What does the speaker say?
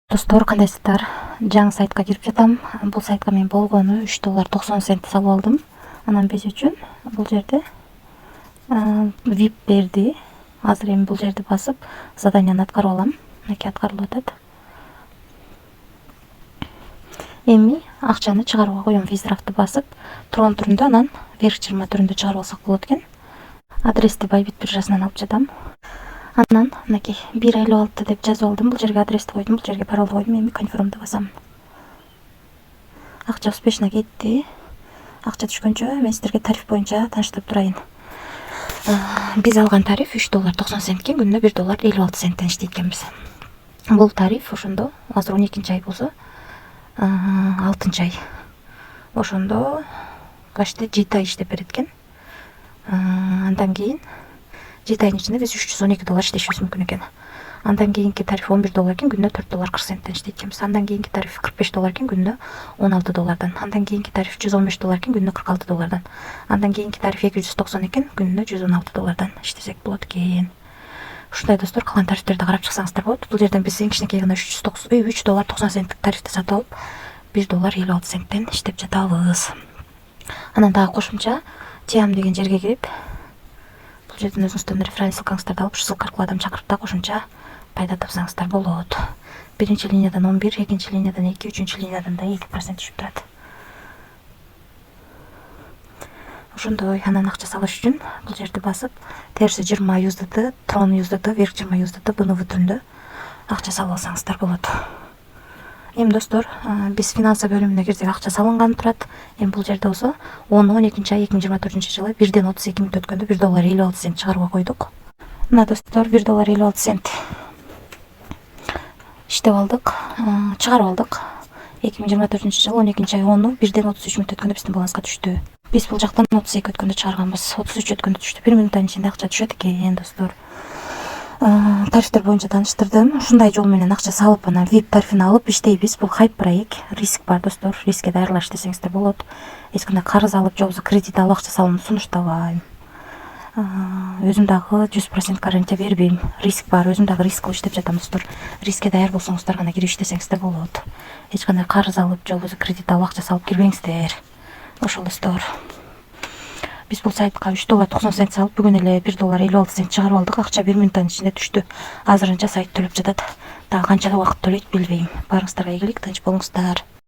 Достор, кандайсыздар? Жаңы сайтка кирип жатам. Бул сайтка мен болгону $3.90 салып алдым. Анан биз үчүн бул жерде VIP берди. Азыр эми бул жерди басып заданияны аткарып алам. Мынакей аткарылып атат. Эми акчаны чыгарууга коем. Визрафты басып, трон түрүндө, анан верх чырма түрүндө чыгарып алсак болот экен. Адрести Байбит биржасынан алып жатам. Анан мынакей 1.56 деп жазып алдым. Бул жерге адрести койдум, бул жерге паролду койдум. Эми конфирмду басам. Акча успешно кетти. Акча түшкөнчө мен сиздерге тариф боюнча тааныштырып турайын. Биз алган тариф $3.90 экен, күнүнө $1.56 иштейт экенбиз. Бул тариф ошондо азыр 12-ай болсо, 6-ай. Ошондо почти 7 ай иштеп берет экен. Андан кийин 7 айдын ичинде биз $312 иштешибиз мүмкүн экен. Андан кийинки тариф $11 экен, күнүнө $4.40 иштейт экенбиз. Андан кийинки тариф $45 экен, күнүнө $16. Андан кийинки тариф $115 экен, күнүнө $46. Андан кийинки тариф $290 экен, күнүнө $116 иштесек болот экен. Ушундай достор, калган тарифтерди карап чыксаңыздар болот. Бул жерден биз эң кичинекей гана $3.90 тарифти сатып алып, $1.56 иштеп жатабыз. Анан дагы кошумча Тиам деген жерге кирип, бул жерден өзүңүздөрдүн референс ссылкаңыздарды алып, ссылка аркылуу адам чакырып да кошумча пайда тапсаңыздар болот. Биринчи линиядан 11, экинчи линиядан 2, үчүнчү линиядан да 2% түшүп турат. Ошондой анан акча салыш үчүн бул жерди басып, терси 20 USDT, трон USDT, верх 20 USDT БНВ түрүндө акча салып алсаңыздар болот. Эми достор, биз финансы бөлүмүнө кирсек акча салынган турат. Эми бул жерде болсо 10-12-ай 2024 жылы 1-32 мүнөт өткөндө $1.56 чыгарууга койдук. Мына достор, $1.56 иштеп алдык, чыгарып алдык. 2024 жылы 12-ай 1-33 мүнөт өткөндө биздин баланска түштү. Биз бул жактан 32 өткөндө чыгарганбыз, 33 өткөндө түштү. 1 мүнөттүн ичинде акча түшөт экен достор. Тарифтер боюнча тааныштырдым. Ушундай жол менен акча салып, анан VIP тарифин алып иштейбиз. Бул хайп проект, риск бар достор. Рискке даярдалыш десеңиздер болот. Эч кандай карыз алып, же болбосо кредит алып акча салууну сунуштабайм. Өзүм дагы 100% гарантия бербейм. Риск бар, өзүм дагы риск кылып иштеп жатам достор. Рискке даяр болсоңуздар гана кирип иштесеңиздер болот. Эч кандай карыз алып, же болбосо кредит алып акча салып кирбеңиздер. Ошол достор. Биз бул сайтка $3.90 салып, бүгүн эле $1.56 чыгарып алдык. Акча 1 мүнөттүн ичинде түштү. Азырынча сайт төлөп жатат. Дагы канча убакыт төлөйт билбейм. Баарыңыздарга ийгилик, тынч болуңуздар.